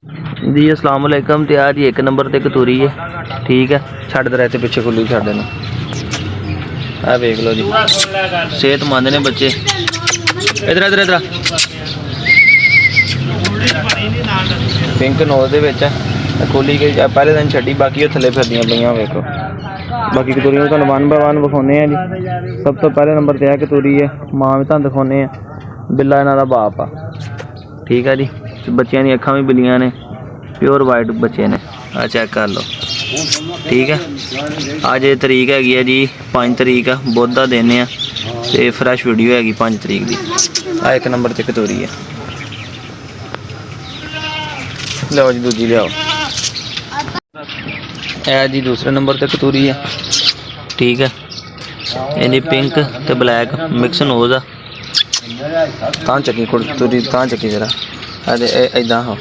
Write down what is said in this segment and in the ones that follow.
जी अस्सलाम वालेकुम। तो आज एक नंबर ते कतूरी है, ठीक है। छड़ दे रहते पिछे खुली छड़ देना। आ देख लो जी, सेहतमंद ने बच्चे। इधर इधर इधर पिंक नोज दे विच है, खुली गई पहले दिन छड़ी, बाकी थले फिरदियां पईयां वेखो। बाकी कतूरियां तुहानूं वन बाय वन विखाउने हैं जी। सब तो पहले नंबर ते है कतूरी है, मां भी तुहानूं दिखाउने हैं, बिल्ला इन्हां दा बाप आ, ठीक है जी। बच्चों दी अखां भी बिल्लियां ने, प्योर वाइट बच्चे ने। आ चेक कर लो, ठीक है। अज तरीक हैगी है जी 5 तरीक आ, बुध का दिन है, तो फ्रैश वीडियो हैगी 5 तरीक की। आ एक नंबर ते कतूरी है, लियाओ जी दूजी लियाओ। है जी दूसरे नंबर ते कतूरी है, ठीक है। इन्हें पिंक ते ब्लैक मिक्स नोज आ। तां चकी कतूरी, तां चकी जरा इदा हो,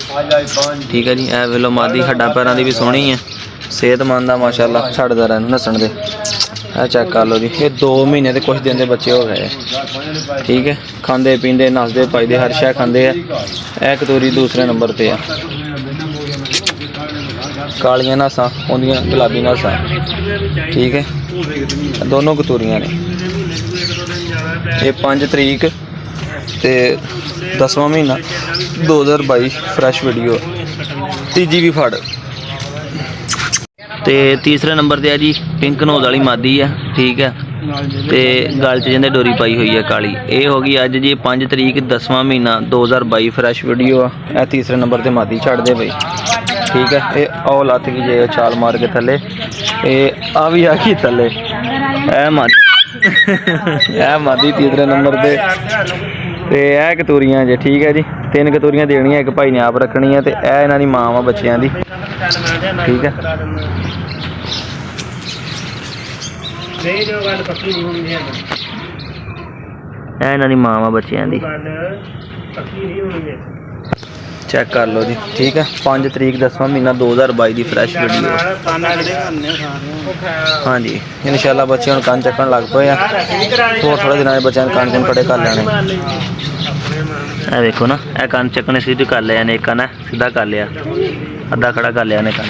ठीक है जी। ए वेलो मादी हड्डा पैरों की भी सोहनी है, सेहतमंद आ माशाअल्लाह, छड़दा रह नसन दे। ए चेक कर लो जी, ये 2 महीने के कुछ दिन के बच्चे हो गए, ठीक है। खाते पींदे नसदे भजदे हर शै खाते हैं। ए कतूरी दूसरे नंबर पर है, कालियां नसां उन्दियां गुलाबी नसां, ठीक है। दोनों कतूरियां ने। ये 5 तरीक ते 10वां महीना 2022 फ्रैश वीडियो, तीजी भी फड़। तो तीसरे नंबर पर है जी पिंक नोज वाली मादी है, ठीक है। तो गल च जिंदे डोरी पाई हुई है काली। ये होगी अज जी 5 तरीक 10वां महीना 2022 फ्रैश वीडियो आ। तीसरे नंबर पर मादी छड़दे पई, ठीक है। ये औ लत्त की जे छाल मार के थले, ये आ भी आ गई थले। ए मादी ए मादी तीसरे नंबर पे ए कतूरियां जे, ठीक है जी। 3 कतूरियां देनियां, एक भाई ने आप रखनी है। तो ए इन्हां दी मां वा बच्चियां दी, ठीक है। ए इन्हां दी मां वा बच्चियां दी, चेक कर लो जी, ठीक है। 5 तरीक 10वां महीना 2022 की फ्रैश वीडियो। हाँ जी, इंशाल्लाह बच्चे हम कन चक्कन लग पे, थोड़े दिनों में बच्चों कन कुन खड़े कर लेने। ए देखो ना, ए कन चक्कने सीधे कर लिया ने, एक कन है सीधा कर लिया, अद्धा खड़ा कर लिया ने कन।